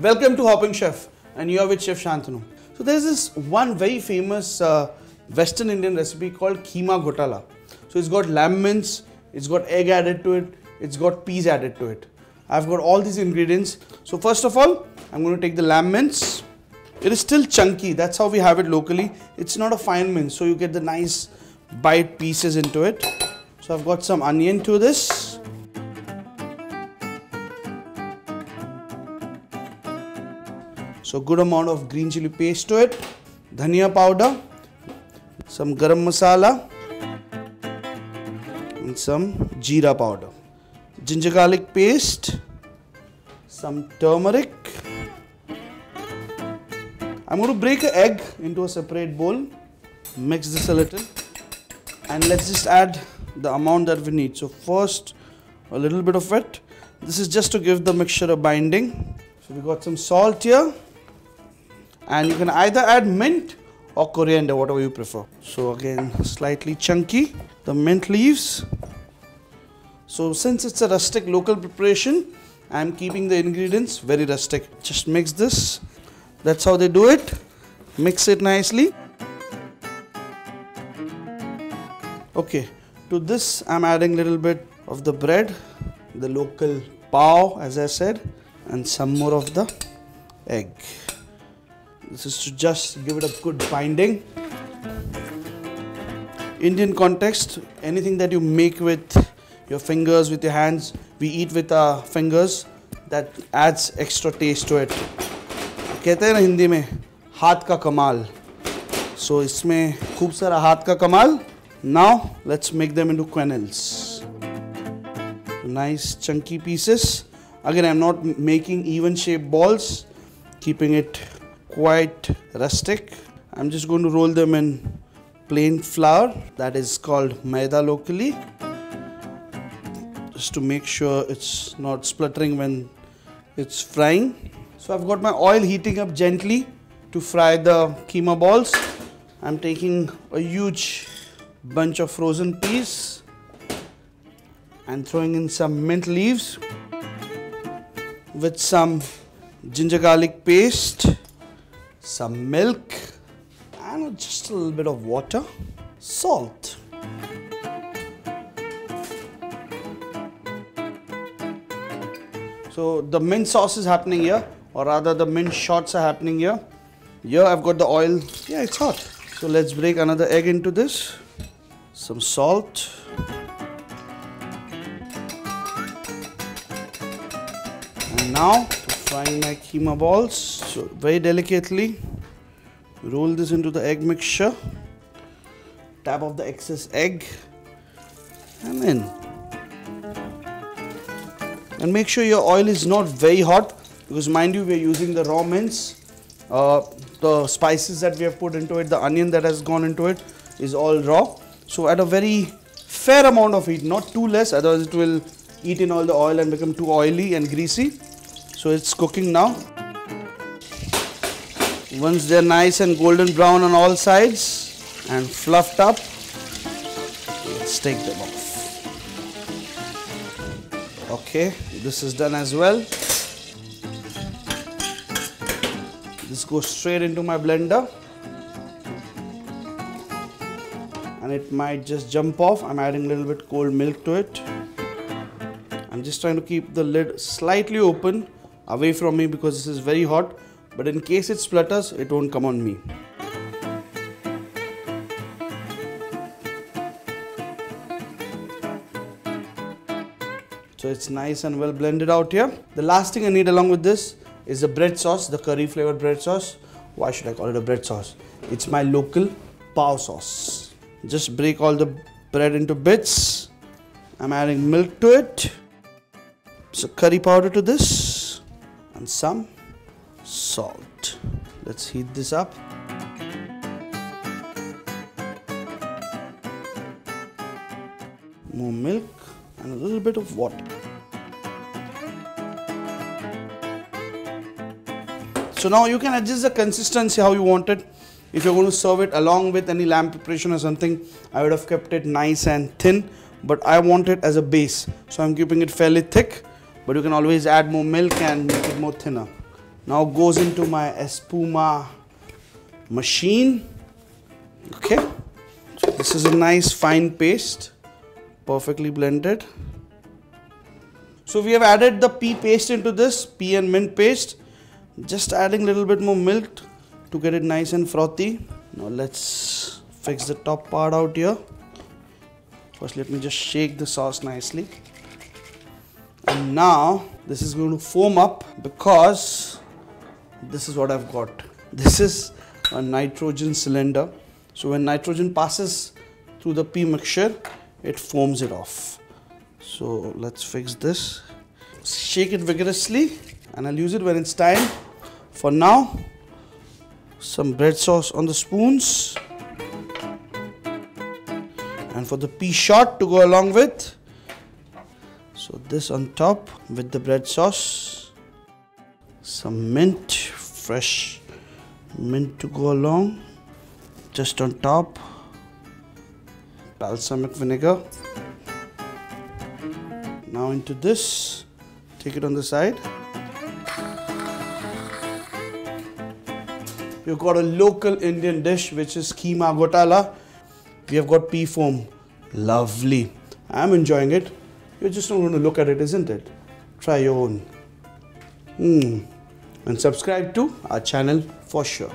Welcome to Hopping Chef, and you are with Chef Shantanu. So there's this one very famous Western Indian recipe called Kheema Ghotala. So it's got lamb mince, it's got egg added to it, it's got peas added to it. I've got all these ingredients. So first of all, I'm going to take the lamb mince. It is still chunky, that's how we have it locally. It's not a fine mince, so you get the nice bite pieces into it. So I've got some onion to this. So good amount of green chili paste to it, dhania powder, some garam masala and some jeera powder, ginger garlic paste, some turmeric. I'm going to break an egg into a separate bowl, mix this a little, and let's just add the amount that we need. So first a little bit of it. This is just to give the mixture a binding. So we got some salt here. And you can either add mint or coriander, whatever you prefer. So again, slightly chunky, the mint leaves. So since it's a rustic local preparation, I'm keeping the ingredients very rustic. Just mix this. That's how they do it. Mix it nicely. Okay, to this I'm adding a little bit of the bread, the local pav as I said, and some more of the egg. This is to just give it a good binding. Indian context, anything that you make with your fingers, with your hands, we eat with our fingers, that adds extra taste to it. कहते हैं ना हिंदी में हाथ का कमाल. So इसमें खूब सारा हाथ का कमाल. Now let's make them into quenelles. Nice chunky pieces. Again, I'm not making even shaped balls, keeping it quite rustic. I'm just going to roll them in plain flour, that is called maida locally, just to make sure it's not spluttering when it's frying. So I've got my oil heating up gently to fry the keema balls. I'm taking a huge bunch of frozen peas and throwing in some mint leaves with some ginger garlic paste, some milk, and just a little bit of water, salt. So the mint sauce is happening here, or rather the mint shots are happening here. Here I've got the oil. Yeah, it's hot. So let's break another egg into this. Some salt. And now frying my keema balls. So very delicately roll this into the egg mixture, tap off the excess egg and in. And make sure your oil is not very hot, because mind you, we are using the raw mince. The spices that we have put into it, the onion that has gone into it is all raw. So at a very fair amount of heat, not too less, otherwise it will eat in all the oil and become too oily and greasy. So it's cooking now. Once they're nice and golden brown on all sides and fluffed up, let's take them off. Okay, this is done as well. This goes straight into my blender. And it might just jump off. I'm adding a little bit cold milk to it. I'm just trying to keep the lid slightly open away from me because this is very hot, but in case it splutters, it won't come on me. So it's nice and well blended out here. The last thing I need along with this is the bread sauce, the curry flavored bread sauce. Why should I call it a bread sauce? It's my local pav sauce. Just break all the bread into bits. I'm adding milk to it. So curry powder to this and some salt. Let's heat this up. More milk and a little bit of water. So now you can adjust the consistency how you want it. If you're going to serve it along with any lamb preparation or something, I would have kept it nice and thin, but I want it as a base. So I'm keeping it fairly thick, but you can always add more milk and make it more thinner. now goes into my espuma machine. Okay, so this is a nice fine paste, perfectly blended. So we have added the pea paste into this, pea and mint paste. Just adding a little bit more milk to get it nice and frothy. Now let's fix the top part out here. First let me just shake the sauce nicely. And now this is going to foam up because this is what I've got. This is a nitrogen cylinder. So when nitrogen passes through the pea mixture, it foams it off. So let's fix this. Shake it vigorously and I'll use it when it's time. For now, some bread sauce on the spoons. And for the pea shot to go along with. So this on top with the bread sauce. Some mint, fresh mint to go along. Just on top. Balsamic vinegar. Now into this. Take it on the side. You've got a local Indian dish which is Kheema Ghotala. We have got pea foam. Lovely. I'm enjoying it. You're just not going to look at it, isn't it? Try your own. And subscribe to our channel for sure.